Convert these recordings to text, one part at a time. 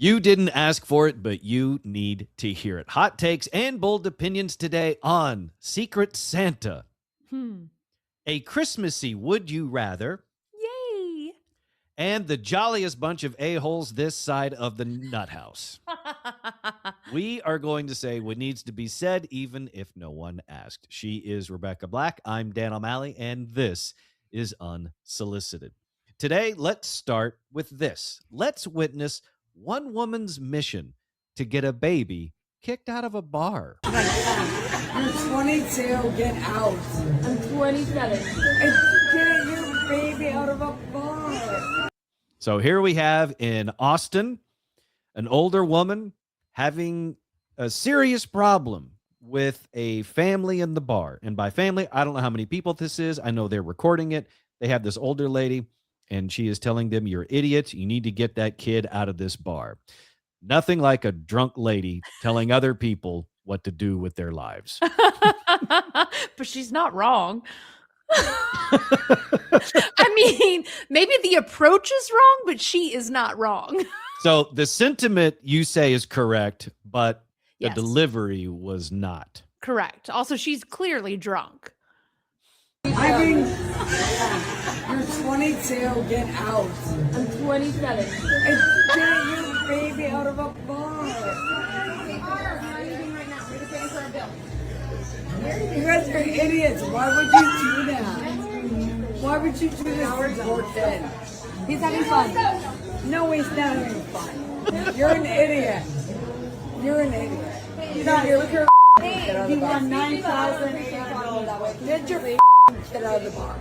You didn't ask for it, but you need to hear it. Hot takes and bold opinions today on Secret Santa. A Christmassy Would You Rather. Yay! And the jolliest bunch of a-holes this side of the nut house. We are going to say what needs to be said, even if no one asked. She is Rebekah Black. I'm Dan O'Malley, and this is Unsolicited. Today, let's start with this. Let's witness one woman's mission to get a baby kicked out of a bar. You're 22, get out. I'm 27. And get your baby out of a bar. So here we have in Austin, an older woman having a serious problem with a family in the bar. And by family, I don't know how many people this is. I know they're recording it. They have this older lady, and she is telling them, "You're idiots. You need to get that kid out of this bar." Nothing like a drunk lady telling other people what to do with their lives. But she's not wrong. I mean, maybe the approach is wrong, but she is not wrong. So the sentiment you say is correct, but the Yes. delivery was not. Correct. Also, she's clearly drunk. I mean, you're 22, get out. I'm 27. And get your baby out of a bar. You guys are idiots. Why would you do that? Why would you do this for poor kid? He's having fun. No, he's not having fun. You're an idiot. You're an idiot. You're get out of the bar. 9,000. Get your kid out of the bar.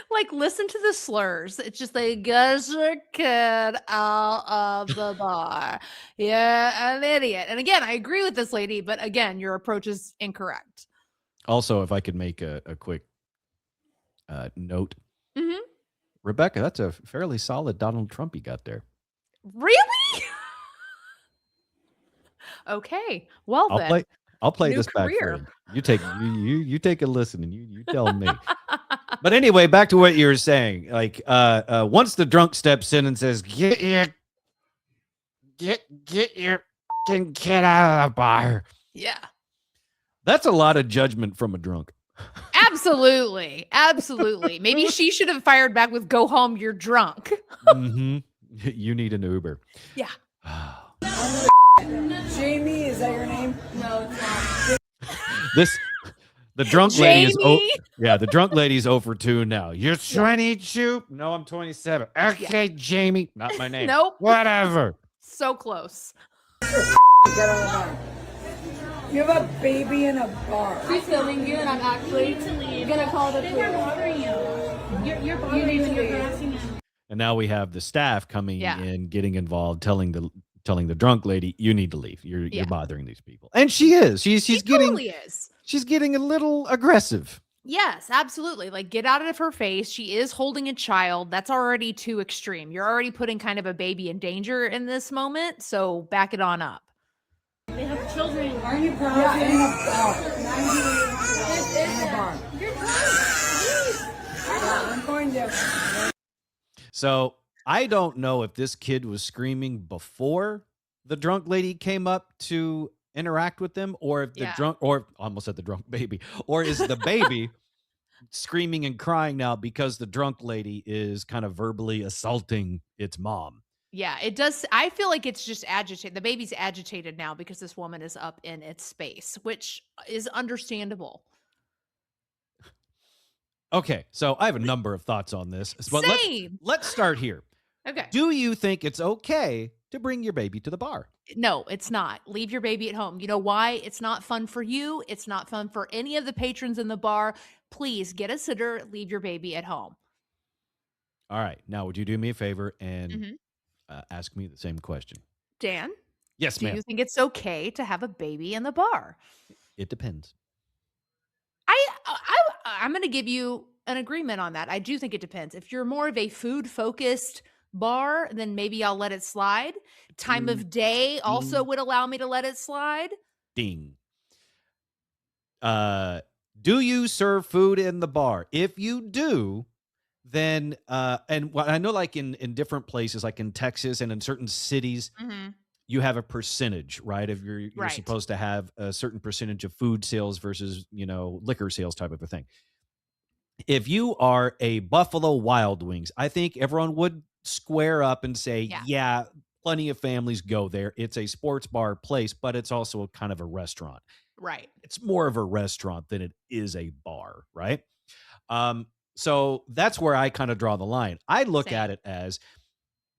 Like, listen to the slurs. It's just like, get your kid out of the bar. You're an idiot. And again, I agree with this lady, but again, your approach is incorrect. Also, if I could make a quick note. Mhm. Rebekah, that's a fairly solid Donald Trump you got there. Really? Okay. Well, then. I'll play New this back for career. you. You take a listen and you tell me. But anyway, back to what you were saying. Like once the drunk steps in and says, get your kid out of the bar. Yeah. That's a lot of judgment from a drunk. Absolutely. Absolutely. Maybe she should have fired back with, "Go home, you're drunk." Mm-hmm. You need an Uber. Yeah. Jamie, is that your name? No, it's not. The drunk lady is Jamie? the drunk lady's over 2 now. You're 22? No, I'm 27. Okay, Jamie. Not my name. Nope. Whatever. So close. Get out of the bar. You have a baby in a bar. She's filming you, and I'm actually gonna call the police. You're bothering and you're harassing him. And now we have the staff coming Yeah. in, getting involved, telling the drunk lady, "You need to leave. You're Yeah. bothering these people." And she is. She's She getting totally is. she's getting a little aggressive. Yes, absolutely. Like, get out of her face. She is holding a child. That's already too extreme. You're already putting kind of a baby in danger in this moment. So back it on up. They have children. Are you proud? Yeah, in a bar. In a bar. You're drunk. Yeah, I'm going to. So I don't know if this kid was screaming before the drunk lady came up to interact with them, or if the Yeah. drunk, or almost said the drunk baby, or is the baby screaming and crying now because the drunk lady is kind of verbally assaulting its mom. Yeah, it does. I feel like it's just agitated. The baby's agitated now because this woman is up in its space, which is understandable. Okay, so I have a number of thoughts on this. But Same. let's start here. Okay. Do you think it's okay to bring your baby to the bar? No, it's not. Leave your baby at home. You know why? It's not fun for you. It's not fun for any of the patrons in the bar. Please get a sitter. Leave your baby at home. All right. Now, would you do me a favor and Mhm. Ask me the same question? Dan, Yes, do ma'am. you think it's okay to have a baby in the bar? It depends. I'm going to give you an agreement on that. I do think it depends. If you're more of a food-focused bar, then maybe I'll let it slide. Time of day also would allow me to let it slide. Ding. Do you serve food in the bar? If you do, then and what I know, like in different places, like in Texas and in certain cities, Mhm. you have a percentage, right? Of you're Right. supposed to have a certain percentage of food sales versus, liquor sales type of a thing. If you are a Buffalo Wild Wings, I think everyone would square up and say, Yeah. yeah, plenty of families go there. It's a sports bar place, but it's also a kind of a restaurant. Right. It's more of a restaurant than it is a bar, right? Um, so that's where I kind of draw the line. I look at Same. it as,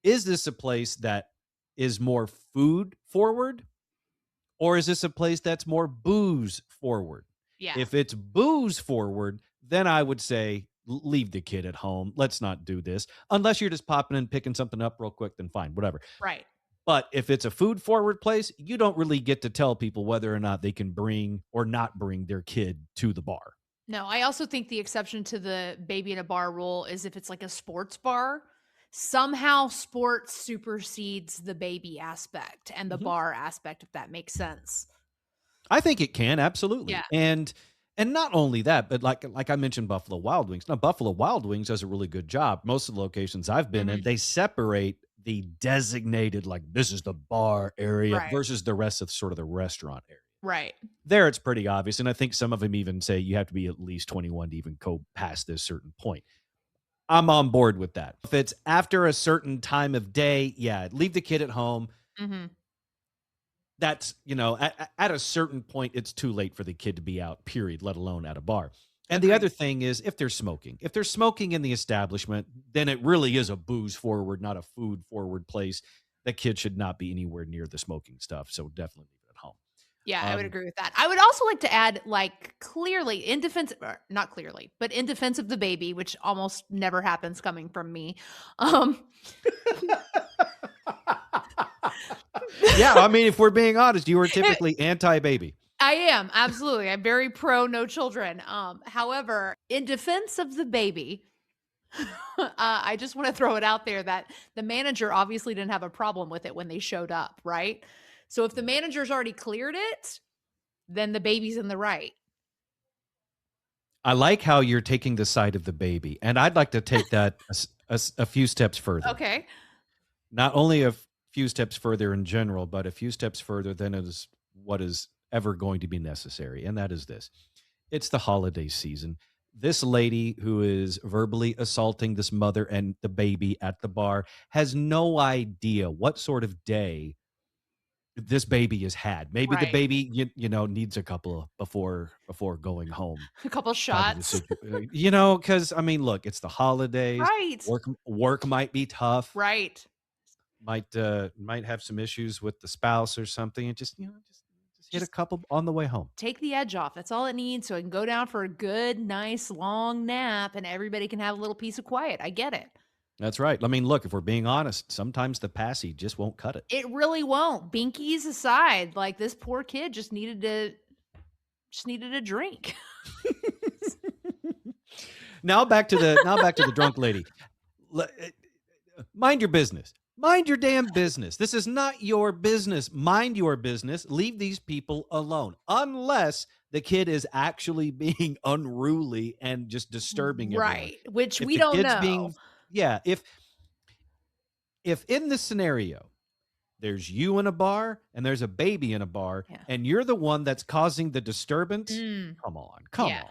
is this a place that is more food forward, or is this a place that's more booze forward? Yeah. If it's booze forward, then I would say leave the kid at home. Let's not do this. Unless you're just popping in, picking something up real quick, then fine, whatever. Right. But if it's a food forward place, you don't really get to tell people whether or not they can bring or not bring their kid to the bar. No, I also think the exception to the baby in a bar rule is if it's like a sports bar. Somehow sports supersedes the baby aspect and the Mhm. bar aspect, if that makes sense. I think it can, absolutely. Yeah. And not only that, but like I mentioned Buffalo Wild Wings. Now Buffalo Wild Wings does a really good job. Most of the locations I've been in, Mhm. they separate the designated, like, this is the bar area Right. versus the rest of sort of the restaurant area. Right. There it's pretty obvious, and I think some of them even say you have to be at least 21 to even go past this certain point. I'm on board with that. If it's after a certain time of day, yeah, leave the kid at home. Mhm. That's, at a certain point, it's too late for the kid to be out, period, let alone at a bar. And the Agreed. other thing is, if they're smoking, in the establishment, then it really is a booze forward, not a food forward place. The kid should not be anywhere near the smoking stuff. So definitely leave it at home. Yeah, I would Um, agree with that. I would also like to add, like, clearly in defense, or not clearly, but in defense of the baby, which almost never happens coming from me. Um, yeah, I mean, if we're being honest, you are typically anti-baby. I am, absolutely. I'm very pro no children. However, in defense of the baby, I just want to throw it out there that the manager obviously didn't have a problem with it when they showed up, right? So if the manager's already cleared it, then the baby's in the right. I like how you're taking the side of the baby, and I'd like to take that a few steps further. Okay. Not only a few steps further in general, but a few steps further than is what is ever going to be necessary. And that is this: it's the holiday season. This lady who is verbally assaulting this mother and the baby at the bar has no idea what sort of day this baby has had. Maybe the Right. baby, needs a couple of before going home. A couple Kind of a shots. because I mean, look, it's the holidays. Right. Work might be tough. Right. Might have some issues with the spouse or something, and just hit a Just couple on the way home. take the edge off. That's all it needs. So I can go down for a good, nice, long nap and everybody can have a little piece of quiet. I get it. That's right. I mean, look, if we're being honest, sometimes the passy just won't cut it. It really won't. Binkies aside, like this poor kid just needed a drink. Now back to the drunk lady. Mind your business. Mind your damn business. This is not your business. Mind your business. Leave these people alone. Unless the kid is actually being unruly and just disturbing everyone. Right. Which If we the don't kid's know. yeah, if in this scenario there's you in a bar and there's a baby in a bar, Yeah. and you're the one that's causing the disturbance, Mm, come on. yeah.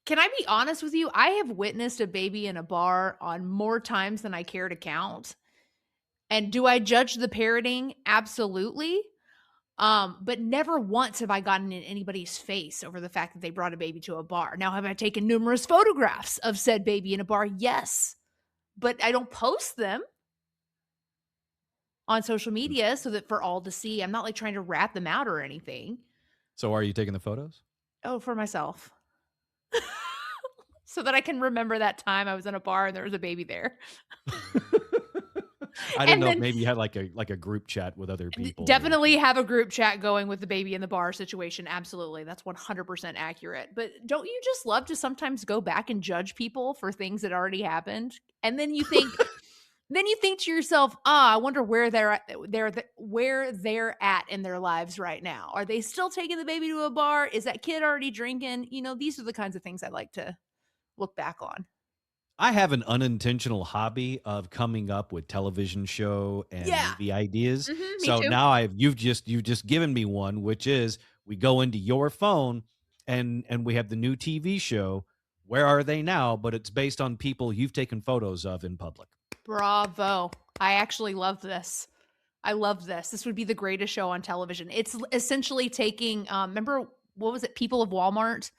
Can I be honest with you? I have witnessed a baby in a bar on more times than I care to count. And do I judge the parenting? Absolutely. But never once have I gotten in anybody's face over the fact that they brought a baby to a bar. Now, have I taken numerous photographs of said baby in a bar? Yes. But I don't post them on social media so that for all to see. I'm not like trying to rat them out or anything. So are you taking the photos? Oh, for myself. So that I can remember that time I was in a bar and there was a baby there. I didn't And know if then maybe you had like a group chat with other people. definitely have a group chat going with the baby in the bar situation. Absolutely. That's 100% accurate. But don't you just love to sometimes go back and judge people for things that already happened? And then you think to yourself, I wonder where where they're at in their lives right now. Are they still taking the baby to a bar? Is that kid already drinking? These are the kinds of things I like to look back on. I have an unintentional hobby of coming up with television show and Yeah. movie ideas. Me So too. now you've just given me one, which is we go into your phone and we have the new TV show. Where are they now? But it's based on people you've taken photos of in public. Bravo. I actually love this. I love this. This would be the greatest show on television. It's essentially taking, remember, what was it, People of Walmart,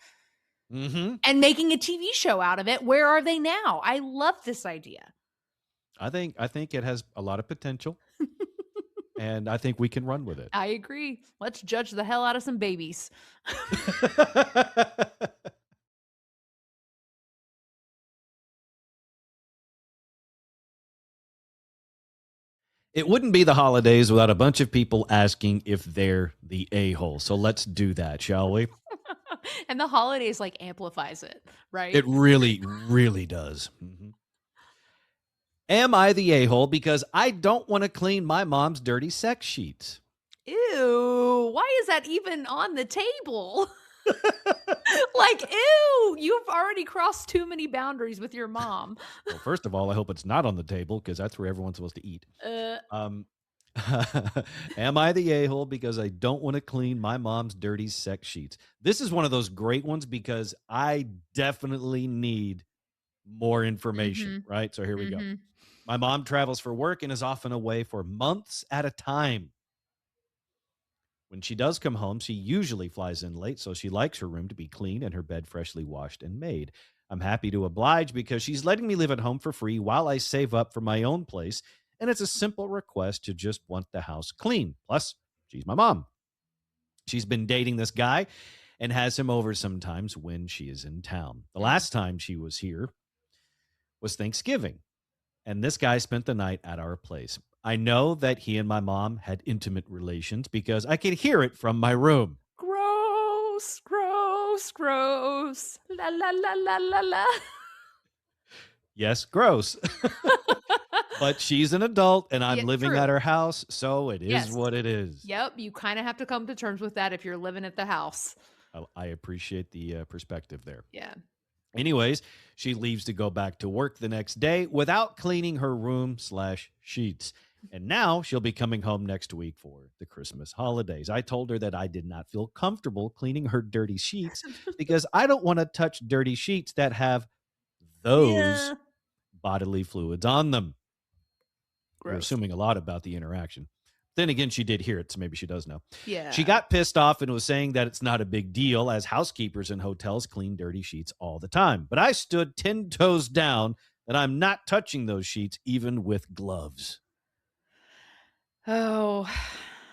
Mm-hmm. and making a TV show out of it. Where are they now? I love this idea. I think it has a lot of potential, and I think we can run with it. I agree. Let's judge the hell out of some babies. It wouldn't be the holidays without a bunch of people asking if they're the a-hole. So let's do that, shall we? And the holidays like amplifies it, right? It really, really does. Mhm. Am I the a-hole because I don't want to clean my mom's dirty sex sheets? Ew, why is that even on the table? Like, ew, you've already crossed too many boundaries with your mom. Well, first of all, I hope it's not on the table because that's where everyone's supposed to eat. Um, am I the a-hole because I don't want to clean my mom's dirty sex sheets? This is one of those great ones because I definitely need more information, right? So here we go. Mhm. My mom travels for work and is often away for months at a time. When she does come home, she usually flies in late, so she likes her room to be clean and her bed freshly washed and made. I'm happy to oblige because she's letting me live at home for free while I save up for my own place, and it's a simple request to just want the house clean. Plus, she's my mom. She's been dating this guy and has him over sometimes when she is in town. The last time she was here was Thanksgiving, and this guy spent the night at our place. I know that he and my mom had intimate relations because I could hear it from my room. Gross, gross, gross. La la la la la la. Yes, gross. But she's an adult and I'm Yeah, living true. at her house, so it is Yes. what it is. Yep, you kind of have to come to terms with that if you're living at the house. I appreciate the perspective there. Yeah. Anyways, she leaves to go back to work the next day without cleaning her room/sheets. And now she'll be coming home next week for the Christmas holidays. I told her that I did not feel comfortable cleaning her dirty sheets because I don't want to touch dirty sheets that have those Yeah. bodily fluids on them. You're Gross. assuming a lot about the interaction. Then again, she did hear it, so maybe she does know. Yeah. She got pissed off and was saying that it's not a big deal as housekeepers in hotels clean dirty sheets all the time. But I stood 10 toes down that I'm not touching those sheets even with gloves. Oh.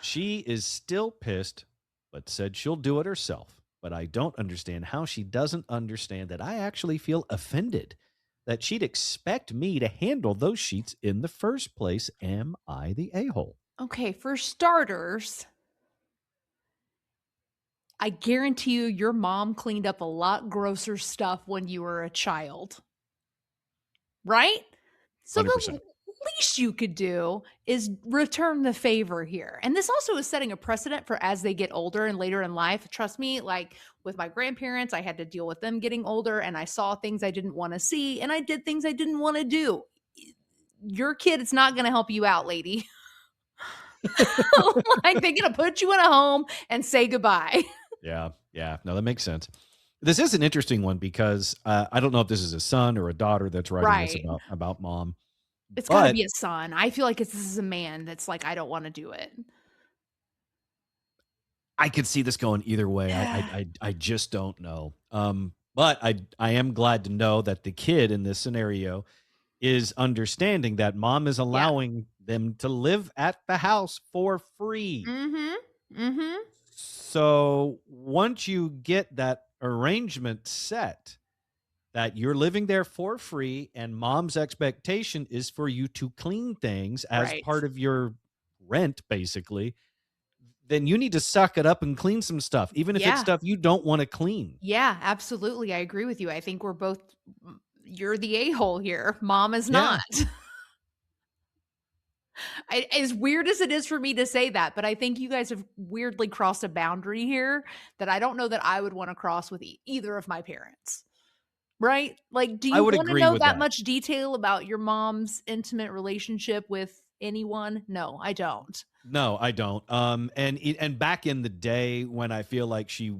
She is still pissed, but said she'll do it herself. But I don't understand how she doesn't understand that I actually feel offended that she'd expect me to handle those sheets in the first place. Am I the a-hole? Okay, for starters, I guarantee you your mom cleaned up a lot grosser stuff when you were a child. Right? So the 100%. least you could do is return the favor here. And this also is setting a precedent for as they get older and later in life. Trust me, like with my grandparents, I had to deal with them getting older and I saw things I didn't want to see and I did things I didn't want to do. Your kid, it's not going to help you out, lady. Like they're going to put you in a home and say goodbye. Yeah. No, that makes sense. This is an interesting one because I don't know if this is a son or a daughter that's writing this Right. about mom. It's got to But be a son. I feel like this is a man that's like, I don't want to do it. I could see this going either way. I just don't know. But I am glad to know that the kid in this scenario is understanding that mom is allowing them to live at the house for free. Mm-hmm. Mm-hmm. So once you get that arrangement set, that you're living there for free and mom's expectation is for you to clean things as Right. part of your rent, basically, then you need to suck it up and clean some stuff, even if it's Yeah. stuff you don't want to clean. Yeah, absolutely. I agree with you. I think we're both, you're the a-hole here. Mom is Yeah. not. As weird as it is for me to say that, but I think you guys have weirdly crossed a boundary here that I don't know that I would want to cross with either of my parents. right? Like, do I you would want to agree know with that that. much detail about your mom's intimate relationship with anyone? No, I don't. No, I don't. And back in the day when I feel like she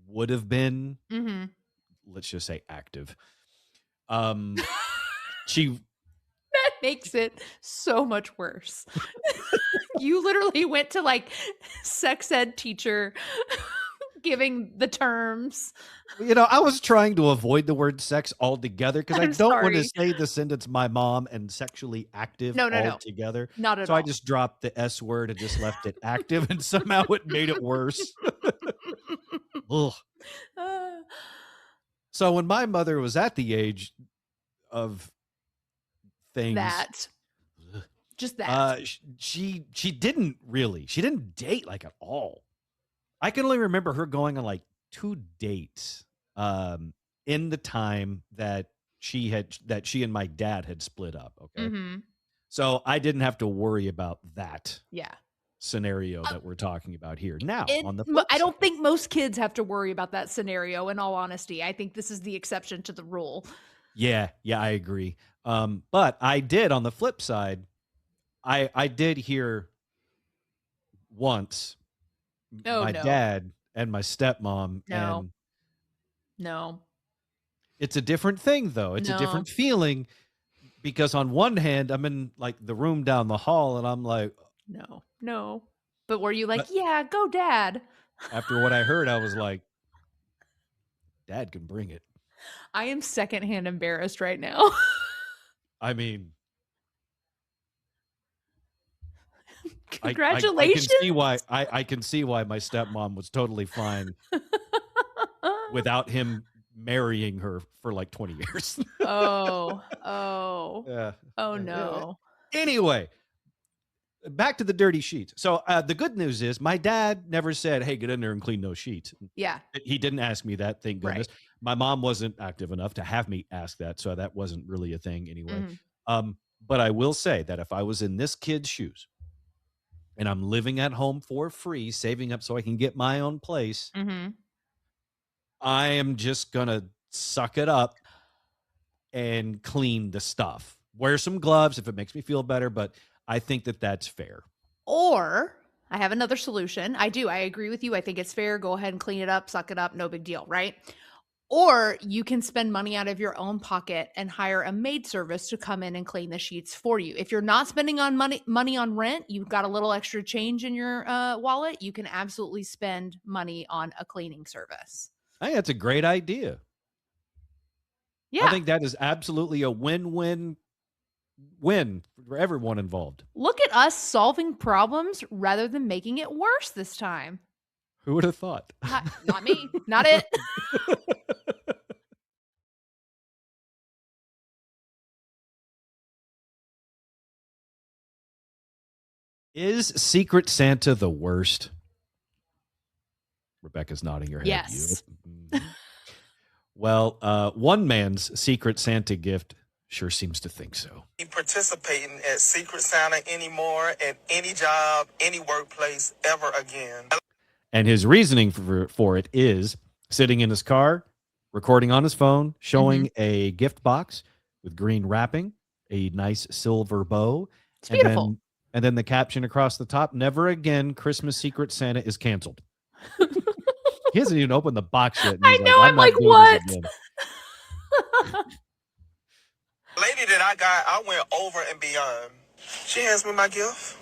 would have been, Mm-hmm. let's just say, active. She That makes it so much worse. You literally went to like sex ed teacher giving the terms. I was trying to avoid the word sex altogether because I I'm don't want to sorry. say the sentence "my mom" and "sexually active" No, altogether. not at So I all. just dropped the S word and just left it active, and somehow it made it worse. Ugh. Uh, So when my mother was at the age of things, that. Just that. she didn't date like at all. I can only remember her going on like 2 dates in the time that she and my dad had split up. Okay. Mm-hmm. So I didn't have to worry about that Yeah. scenario that we're talking about here. Now, on the flip I don't side, think most kids have to worry about that scenario, in all honesty. I think this is the exception to the rule. yeah, I agree. But I did on the flip side, I did hear once Oh, my no. dad and my stepmom, No. and No. it's a different thing though. It's a No. different feeling because on one hand, I'm in like the room down the hall and I'm like, No. No. But were you like, but yeah, go dad? after what I heard, I was like, Dad can bring it. I am secondhand embarrassed right now. I mean, I can Congratulations. see why I can see why my stepmom was totally fine without him marrying her for like 20 years. Oh. Yeah. Oh no. Anyway, back to the dirty sheets. So the good news is my dad never said, "Hey, get in there and clean those sheets." Yeah. He didn't ask me that, thank goodness. Right. My mom wasn't active enough to have me ask that, so that wasn't really a thing anyway. Mhm. But I will say that if I was in this kid's shoes and I'm living at home for free, saving up so I can get my own place, Mhm. I am just gonna suck it up and clean the stuff. Wear some gloves if it makes me feel better, but I think that that's fair. Or I have another solution. I do. I agree with you. I think it's fair. Go ahead and clean it up, suck it up, no big deal, right? Or you can spend money out of your own pocket and hire a maid service to come in and clean the sheets for you. If you're not spending on money on rent, you've got a little extra change in your wallet, you can absolutely spend money on a cleaning service. I think that's a great idea. I Yeah. think that is absolutely a win-win for everyone involved. Look at us solving problems rather than making it worse this time. Who would have thought? Not me. Not it. Is Secret Santa the worst? Rebecca's nodding her head. Yes. Yep. Well, one man's Secret Santa gift sure seems to think so. Participating at Secret Santa anymore at any job, any workplace ever again. And his reasoning for it is sitting in his car, recording on his phone, showing a gift box with green wrapping, a nice silver bow. It's beautiful. And then the caption across the top, "Never again, Christmas Secret Santa is canceled." He hasn't even opened the box yet. And I he's know, I'm not like, doing this what? again." Lady that I got, I went over and beyond. She hands me my gift.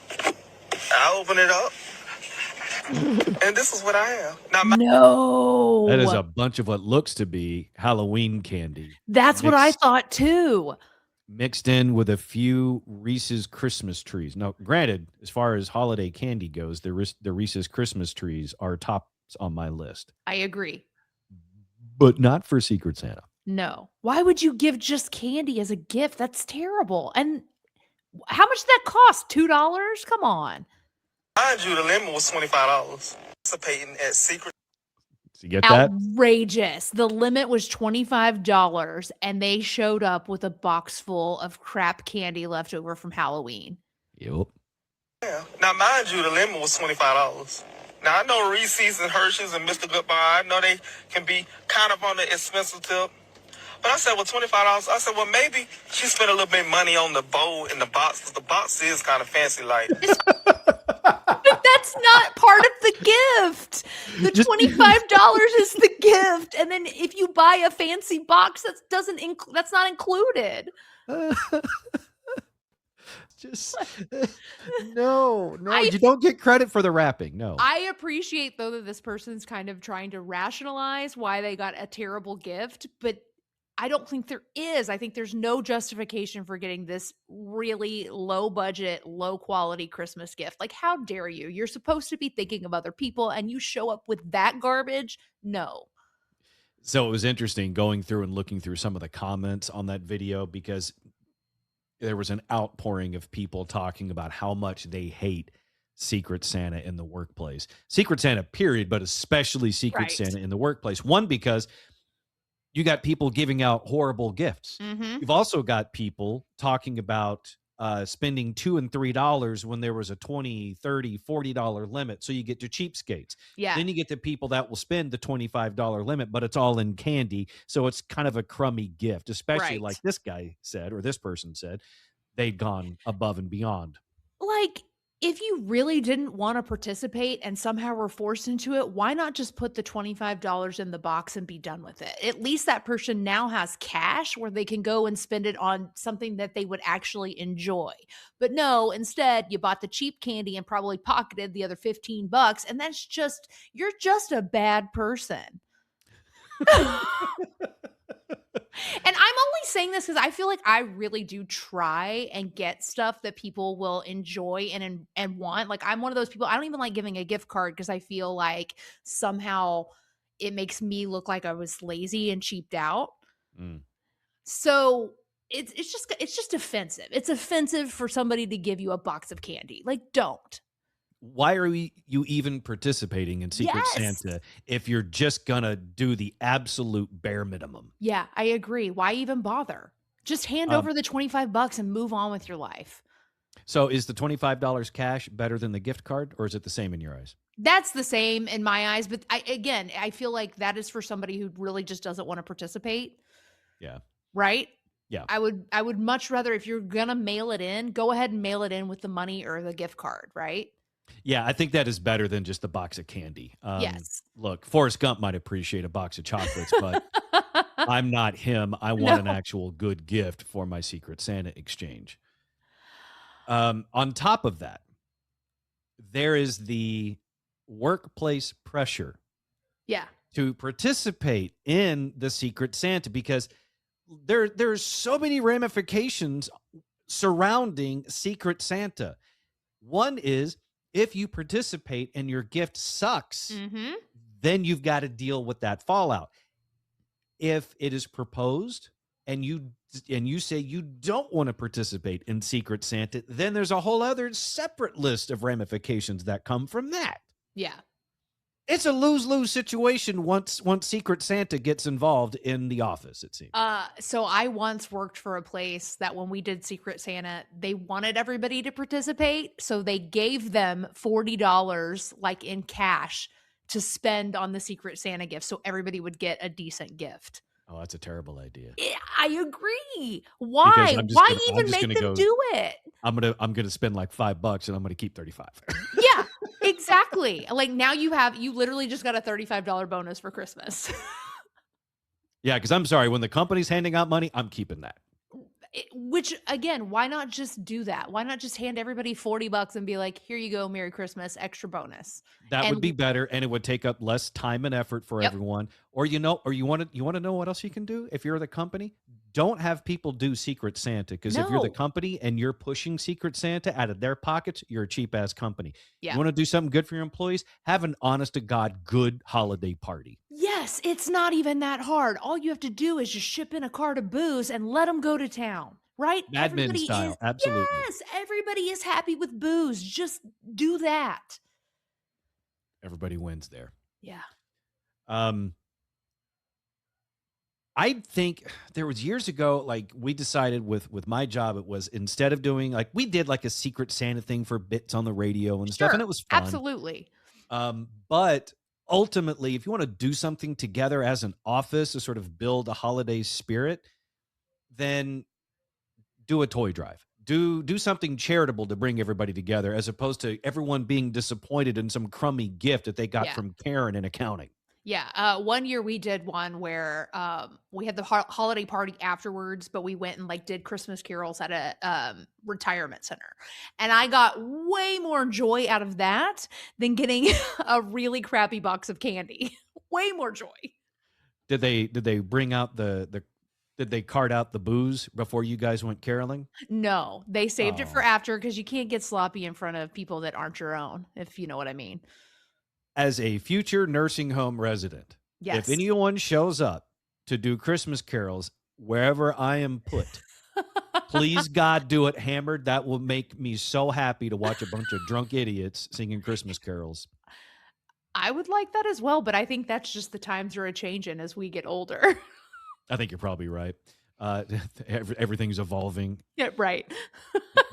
I open it up. And this is what I have. Now, No. That is a bunch of what looks to be Halloween candy. That's what I thought too. Mixed in with a few Reese's Christmas trees. Now, granted, as far as holiday candy goes, the Reese's Christmas trees are tops on my list. I agree. But not for Secret Santa. No. Why would you give just candy as a gift? That's terrible. And how much did that cost? $2? Come on. mind you, the limit was $25. Participating at Secret So you get that? Outrageous. The limit was $25 and they showed up with a box full of crap candy left over from Halloween. Yep. Santa. Now, mind you, the limit was $25. Now, I know Reese's and Hershey's and Mr. Goodbye, I know they can be kind of on the expensive tip. But I said, well, $25. I said, well, maybe she spent a little bit of money on the bowl in the box, because the box is kind of fancy. Like, But that's not part of the gift. The $25 is the gift, and then if you buy a fancy box, that's not included. Just no, you don't get credit for the wrapping. No. I appreciate though that this person's kind of trying to rationalize why they got a terrible gift, but I don't think there is. I think there's no justification for getting this really low budget, low quality Christmas gift. Like, how dare you? You're supposed to be thinking of other people and you show up with that garbage? No. So it was interesting going through and looking through some of the comments on that video, because there was an outpouring of people talking about how much they hate Secret Santa in the workplace. Secret Santa, period, but especially Secret Santa in the workplace. One, because you got people giving out horrible gifts. You've also got people talking about spending $2 and $3 when there was a $20, $30, $40 limit. So you get to cheapskates. Yeah. Then you get the people that will spend the $25 limit, but it's all in candy. So it's kind of a crummy gift, especially like this guy said, or this person said, they'd gone above and beyond. Like, if you really didn't want to participate and somehow were forced into it, why not just put the $25 in the box and be done with it? At least that person now has cash where they can go and spend it on something that they would actually enjoy. But no, instead you bought the cheap candy and probably pocketed the other $15, and that's just, you're just a bad person. And I'm only saying this because I feel like I really do try and get stuff that people will enjoy and want. Like, I'm one of those people, I don't even like giving a gift card because I feel like somehow it makes me look like I was lazy and cheaped out. So it's just offensive. It's offensive for somebody to give you a box of candy. Like, don't. Why are you even participating in Secret Santa if you're just gonna do the absolute bare minimum? Yeah, I agree. Why even bother? Just hand over the $25 and move on with your life. So is the $25 cash better than the gift card, or is it the same in your eyes? That's the same in my eyes, but I feel like that is for somebody who really just doesn't want to participate. Yeah. Right? Yeah. I would much rather, if you're gonna mail it in, go ahead and mail it in with the money or the gift card, right? Yeah, I think that is better than just a box of candy. Yes. Look, Forrest Gump might appreciate a box of chocolates, but I'm not him. I want an actual good gift for my Secret Santa exchange. On top of that, there is the workplace pressure to participate in the Secret Santa, because there's so many ramifications surrounding Secret Santa. One is, if you participate and your gift sucks, then you've got to deal with that fallout. If it is proposed and you say you don't want to participate in Secret Santa, then there's a whole other separate list of ramifications that come from that. Yeah. It's a lose-lose situation once Secret Santa gets involved in the office, it seems. So I once worked for a place that when we did Secret Santa, they wanted everybody to participate. So they gave them $40 like in cash to spend on the Secret Santa gift. So everybody would get a decent gift. Oh, that's a terrible idea. I agree. Why? Why even make them do it? I'm gonna spend like $5 and I'm gonna keep 35. Yeah, exactly. Like, now you literally just got a $35 bonus for Christmas. Yeah, because I'm sorry, when the company's handing out money, I'm keeping that. Which, again, why not just do that? Why not just hand everybody $40 and be like, here you go, Merry Christmas, extra bonus? That would be better, and it would take up less time and effort for everyone. Or you want to know what else you can do if you're the company? Don't have people do Secret Santa, because if you're the company and you're pushing Secret Santa out of their pockets, you're a cheap ass company. Yeah. You want to do something good for your employees? Have an honest to God good holiday party. Yes, it's not even that hard. All you have to do is just ship in a cart of booze and let them go to town, right? Mad Men style, absolutely. Yes, everybody is happy with booze. Just do that. Everybody wins there. Yeah. I think there was years ago, like, we decided with my job, it was, instead of doing, like, we did like a Secret Santa thing for bits on the radio and stuff, and it was fun. Absolutely. But ultimately, if you want to do something together as an office to sort of build a holiday spirit, then do a toy drive. Do something charitable to bring everybody together, as opposed to everyone being disappointed in some crummy gift that they got Yeah. from Karen in accounting. Yeah. One year we did one where we had the holiday party afterwards, but we went and like did Christmas carols at a retirement center. And I got way more joy out of that than getting a really crappy box of candy. Way more joy. Did they bring out did they cart out the booze before you guys went caroling? No, they saved it for Oh. after because you can't get sloppy in front of people that aren't your own, if you know what I mean. As a future nursing home resident, Yes. if anyone shows up to do Christmas carols wherever I am put, please God do it hammered. That will make me so happy to watch a bunch of drunk idiots singing Christmas carols. I would like that as well, but I think that's just the times are a changing as we get older. I think you're probably right. Everything's evolving. Yeah, right.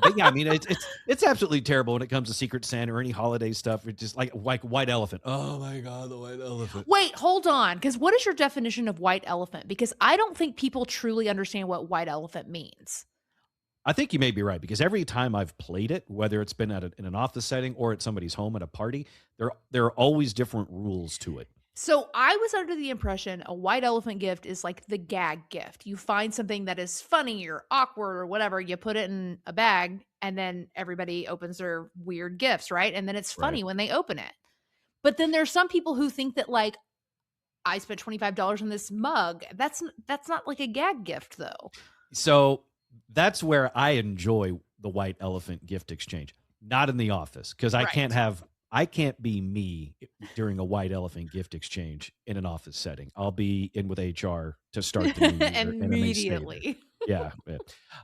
But yeah, I mean, it's absolutely terrible when it comes to Secret Santa or any holiday stuff. It's just like white elephant. Oh my God, the white elephant. Wait, hold on. Because what is your definition of white elephant? Because I don't think people truly understand what white elephant means. I think you may be right, because every time I've played it, whether it's been in an office setting or at somebody's home at a party, there are always different rules to it. So I was under the impression a white elephant gift is like the gag gift. You find something that is funny or awkward or whatever, you put it in a bag, and then everybody opens their weird gifts, right? And then it's funny when they open it. But then there's some people who think that like, I spent $25 on this mug. That's not like a gag gift though. So that's where I enjoy the white elephant gift exchange, not in the office, because I can't be me during a white elephant gift exchange in an office setting. I'll be in with HR to start the new year immediately. Yeah.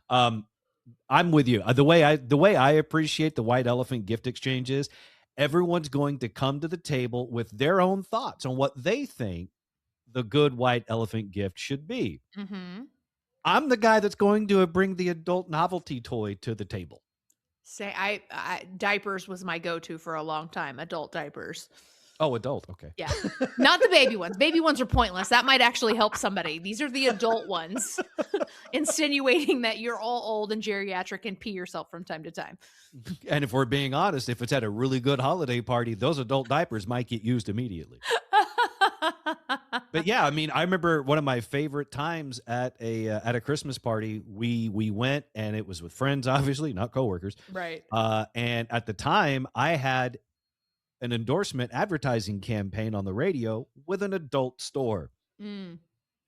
I'm with you. The way I appreciate the white elephant gift exchange is everyone's going to come to the table with their own thoughts on what they think the good white elephant gift should be. Mm-hmm. I'm the guy that's going to bring the adult novelty toy to the table. Say, I diapers was my go-to for a long time. Adult diapers. Oh, adult. Okay. Yeah. Not the baby ones. Baby ones are pointless. That might actually help somebody. These are the adult ones, insinuating that you're all old and geriatric and pee yourself from time to time. And if we're being honest, if it's at a really good holiday party, those adult diapers might get used immediately. But yeah, I mean, I remember one of my favorite times at a Christmas party. We went, and it was with friends, obviously, not coworkers. Right. And at the time, I had an endorsement advertising campaign on the radio with an adult store. Mm.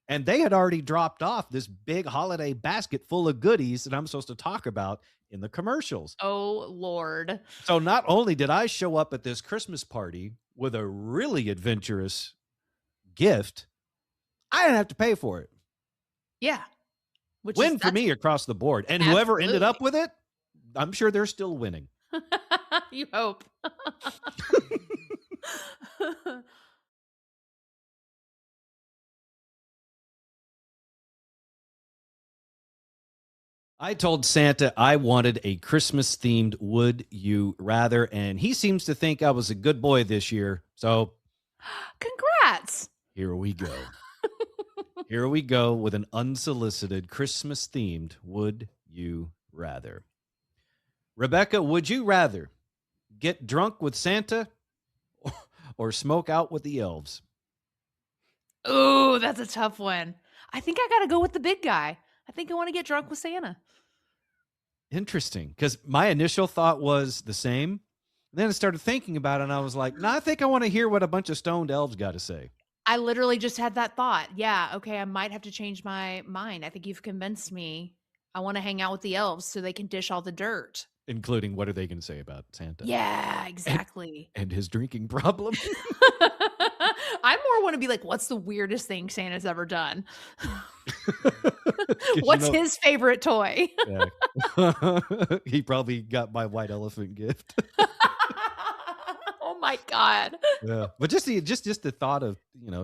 And they had already dropped off this big holiday basket full of goodies that I'm supposed to talk about in the commercials. Oh, Lord. So not only did I show up at this Christmas party with a really adventurous gift, I didn't have to pay for it. Yeah. Win for me across the board. And whoever ended up with it, I'm sure they're still winning. You hope. I told Santa I wanted a Christmas themed Would You Rather, and he seems to think I was a good boy this year. So Congrats. here we go. Here we go with an unsolicited Christmas themed Would You Rather. Rebekah, would you rather get drunk with Santa or smoke out with the elves? Ooh, that's a tough one. I think I got to go with the big guy. I think I want to get drunk with Santa. Interesting, because my initial thought was the same. Then I started thinking about it, and I was like, no, I think I want to hear what a bunch of stoned elves got to say. I literally just had that thought. Yeah, okay, I might have to change my mind. I think you've convinced me. I want to hang out with the elves so they can dish all the dirt. Including, what are they going to say about Santa? Yeah, exactly. And his drinking problem. I more want to be like, what's the weirdest thing Santa's ever done? What's his favorite toy? Yeah. He probably got my white elephant gift. Oh my God. Yeah. But just the thought of,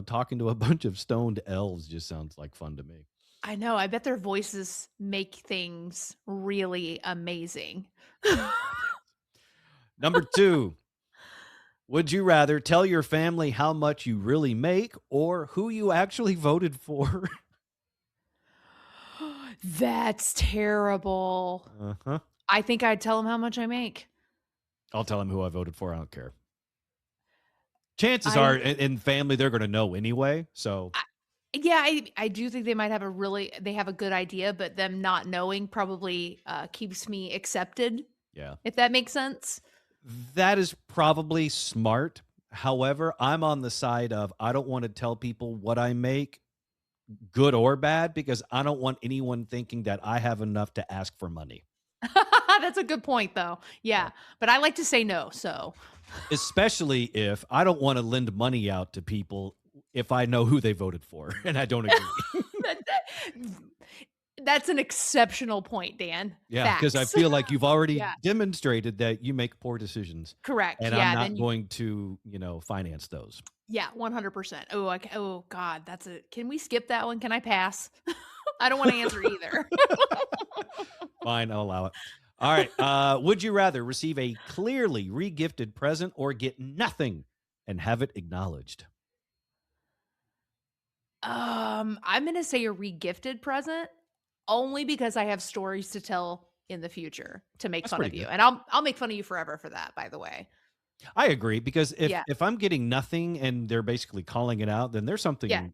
talking to a bunch of stoned elves just sounds like fun to me. I know. I bet their voices make things really amazing. Number 2. Would you rather tell your family how much you really make or who you actually voted for? That's terrible. Uh-huh. I think I'd tell them how much I make. I'll tell them who I voted for. I don't care. Chances are in family, they're going to know anyway. So Yeah, I do think they might have they have a good idea, but them not knowing probably keeps me accepted, yeah, if that makes sense. that is probably smart. However, I'm on the side of I don't want to tell people what I make, good or bad, because I don't want anyone thinking that I have enough to ask for money. That's a good point, though. Yeah, but I like to say no, so. Especially if I don't want to lend money out to people if I know who they voted for and I don't agree. That's an exceptional point, Dan. Yeah, because I Facts. feel like you've already Yeah. demonstrated that you make poor decisions. Correct. And Yeah, I'm then not going to, finance those. Yeah, 100%. Oh God, can we skip that one? Can I pass? I don't want to answer either. Fine, I'll allow it. All right. Would you rather receive a clearly regifted present or get nothing and have it acknowledged? I'm gonna say a regifted present only because I have stories to tell in the future to make That's fun of pretty you. good. And I'll make fun of you forever for that, by the way. I agree, because Yeah. if I'm getting nothing and they're basically calling it out, then there's something Yeah.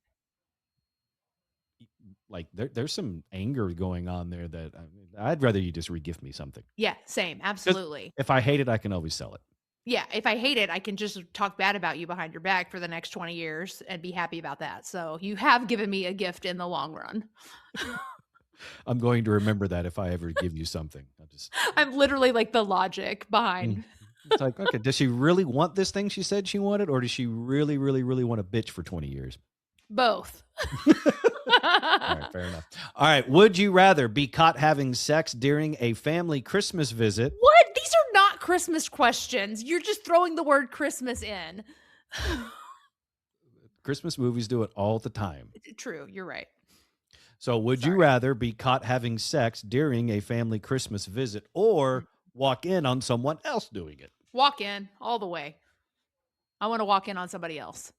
like there's some anger going on there that I'd rather you just regift me something. Yeah, same. Absolutely. If I hate it, I can always sell it. Yeah, if I hate it, I can just talk bad about you behind your back for the next 20 years and be happy about that. So you have given me a gift in the long run. I'm going to remember that if I ever give you something. I'm literally like the logic behind. It's like, okay, does she really want this thing she said she wanted, or does she really, really, really want a bitch for 20 years? Both. All right, fair enough. All right, would you rather be caught having sex during a family Christmas visit? What? These are not Christmas questions. You're just throwing the word Christmas in. Christmas movies do it all the time. True, you're right. So would you rather be caught having sex during a family Christmas visit or walk in on someone else doing it? Walk in all the way. I want to walk in on somebody else.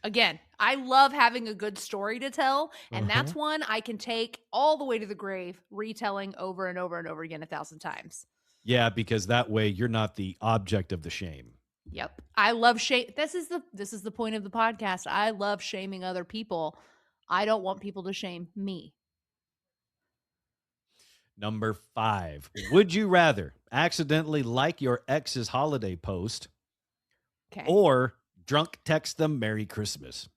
Again, I love having a good story to tell, and that's one I can take all the way to the grave, retelling over and over and over again 1,000 times. Yeah, because that way you're not the object of the shame. Yep. I love shame. This is the point of the podcast. I love shaming other people. I don't want people to shame me. Number 5. Would you rather accidentally like your ex's holiday post or drunk text them Merry Christmas?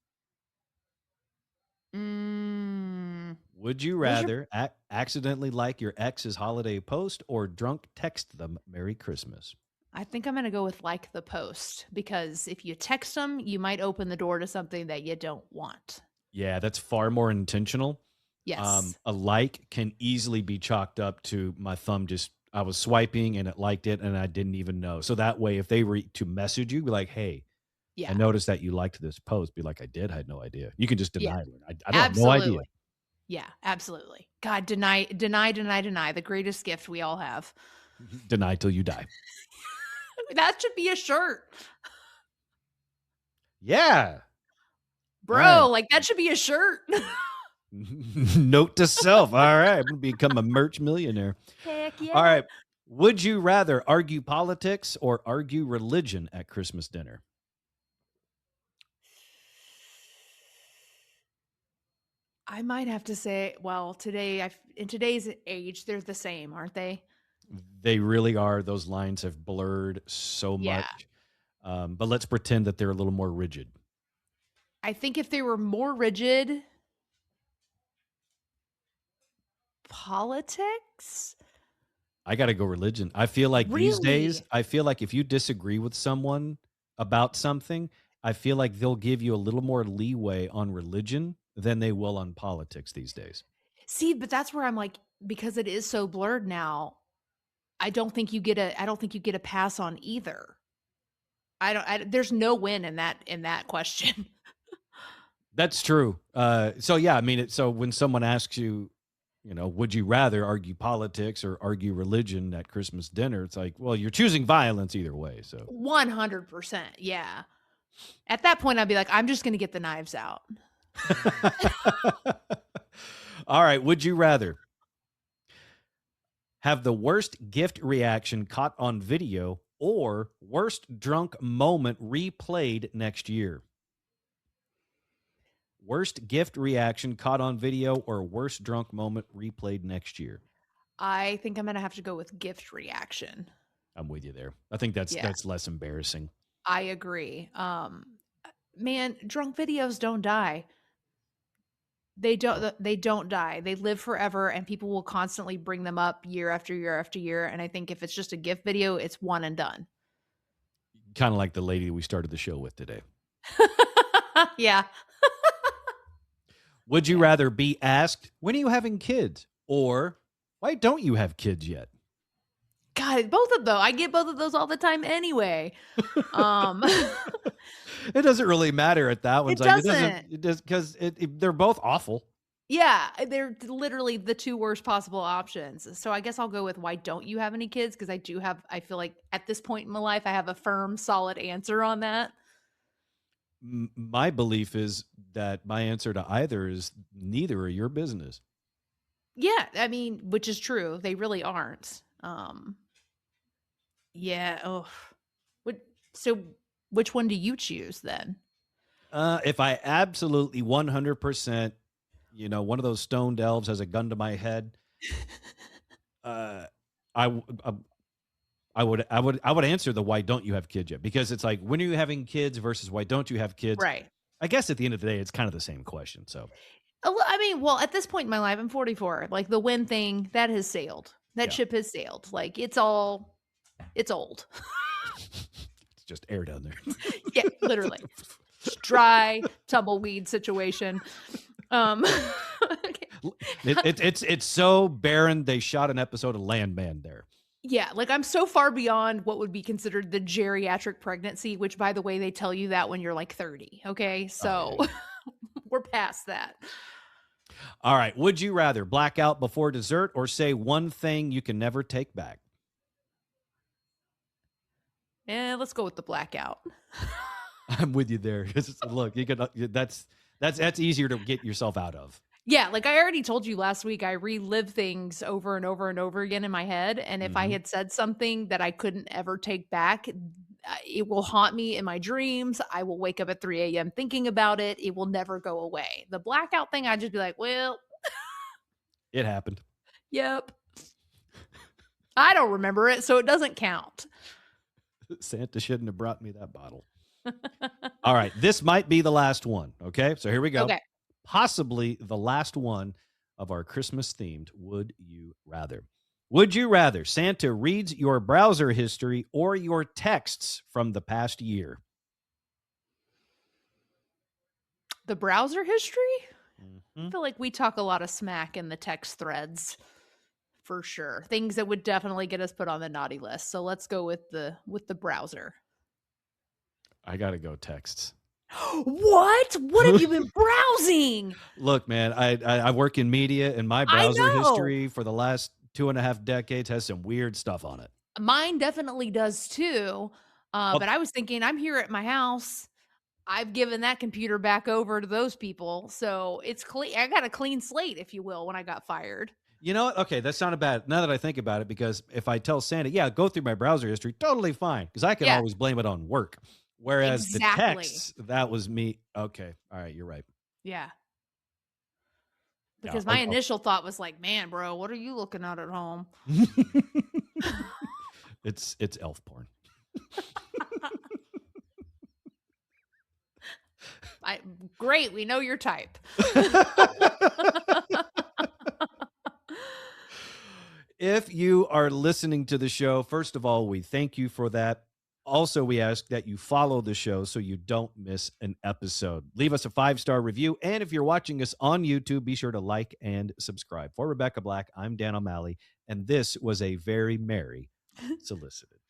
Would you rather accidentally like your ex's holiday post or drunk text them Merry Christmas? I think I'm going to go with like the post, because if you text them, you might open the door to something that you don't want. Yeah, that's far more intentional. Yes. A like can easily be chalked up to my thumb I was swiping and it liked it and I didn't even know. So that way, if they were to message you, be like, hey, I noticed that you liked this post. Be like, I did. I had no idea. You can just deny it. I don't have no idea. Yeah, absolutely. God, deny. The greatest gift we all have. Deny till you die. That should be a shirt. Yeah. Bro, right. Like that should be a shirt. Note to self. All right. I'm going to become a merch millionaire. Heck yeah. All right. Would you rather argue politics or argue religion at Christmas dinner? I might have to say, well, in today's age, they're the same, aren't they? They really are. Those lines have blurred so much. But let's pretend that they're a little more rigid. I think if they were more rigid, politics? I got to go religion. I feel like these days, if you disagree with someone about something, I feel like they'll give you a little more leeway on religion than they will on politics these days. See, but that's where I'm like, because it is so blurred now, I don't think you get a pass on either. There's no win in that question. That's true. So yeah, I mean, so when someone asks you, would you rather argue politics or argue religion at Christmas dinner? It's like, well, you're choosing violence either way. So 100%. Yeah. At that point, I'd be like, I'm just going to get the knives out. All right. Would you rather have the worst gift reaction caught on video or worst drunk moment replayed next year? Worst gift reaction caught on video or worst drunk moment replayed next year? I think I'm going to have to go with gift reaction. I'm with you there. I think that's less embarrassing. I agree. Man, drunk videos don't die. They don't die. They live forever, and people will constantly bring them up year after year after year. And I think if it's just a gift video, it's one and done. Kind of like the lady we started the show with today. Yeah. Would you rather be asked, when are you having kids? Or why don't you have kids yet? God, both of those. I get both of those all the time anyway. It doesn't really matter at that one. It doesn't. It does because they're both awful. Yeah, they're literally the two worst possible options. So I guess I'll go with why don't you have any kids? Because I feel like at this point in my life, I have a firm, solid answer on that. My belief is that my answer to either is neither are your business. Yeah, I mean, which is true. They really aren't. Yeah. Oh, so which one do you choose then? If I absolutely 100%, one of those stoned elves has a gun to my head, I would answer the why don't you have kids yet? Because it's like, when are you having kids versus why don't you have kids? Right. I guess at the end of the day, it's kind of the same question. So, I mean, well, at this point in my life, I'm 44. Like the when thing that has sailed. That ship has sailed. Like it's old. It's just air down there. Yeah, literally. Dry tumbleweed situation. It's so barren. They shot an episode of Landman there. Yeah, like I'm so far beyond what would be considered the geriatric pregnancy, which by the way, they tell you that when you're like 30. Okay. So we're past that. All right. Would you rather black out before dessert or say one thing you can never take back? Let's go with the blackout. I'm with you there. Look, that's easier to get yourself out of. Yeah, like I already told you last week, I relive things over and over and over again in my head. And if I had said something that I couldn't ever take back, it will haunt me in my dreams. I will wake up at 3 a.m. thinking about it. It will never go away. The blackout thing, I'd just be like, well, it happened. Yep. I don't remember it, so it doesn't count. Santa shouldn't have brought me that bottle. All right. This might be the last one. Okay. So here we go. Okay. Possibly the last one of our Christmas themed Would You Rather. Would you rather Santa reads your browser history or your texts from the past year? The browser history? I feel like we talk a lot of smack in the text threads. For sure. Things that would definitely get us put on the naughty list. So let's go with the browser. I got to go texts. What? What have you been browsing? Look, man, I work in media and my browser history for the last 2.5 decades has some weird stuff on it. Mine definitely does too. But I was thinking, I'm here at my house. I've given that computer back over to those people. So it's clean. I got a clean slate, if you will, when I got fired. You know what? Okay, that sounded bad now that I think about it, because if I tell Santa, yeah, go through my browser history, totally fine, because I can always blame it on work. Whereas the texts, that was me. Okay, all right, you're right. Yeah. Because my initial thought was like, man, bro, what are you looking at home? It's elf porn. Great, we know your type. If you are listening to the show, first of all, we thank you for that. Also, we ask that you follow the show so you don't miss an episode. Leave us a 5-star review. And if you're watching us on YouTube, be sure to like and subscribe. For Rebekah Black, I'm Dan O'Malley, and this was a very merry Unsolicited.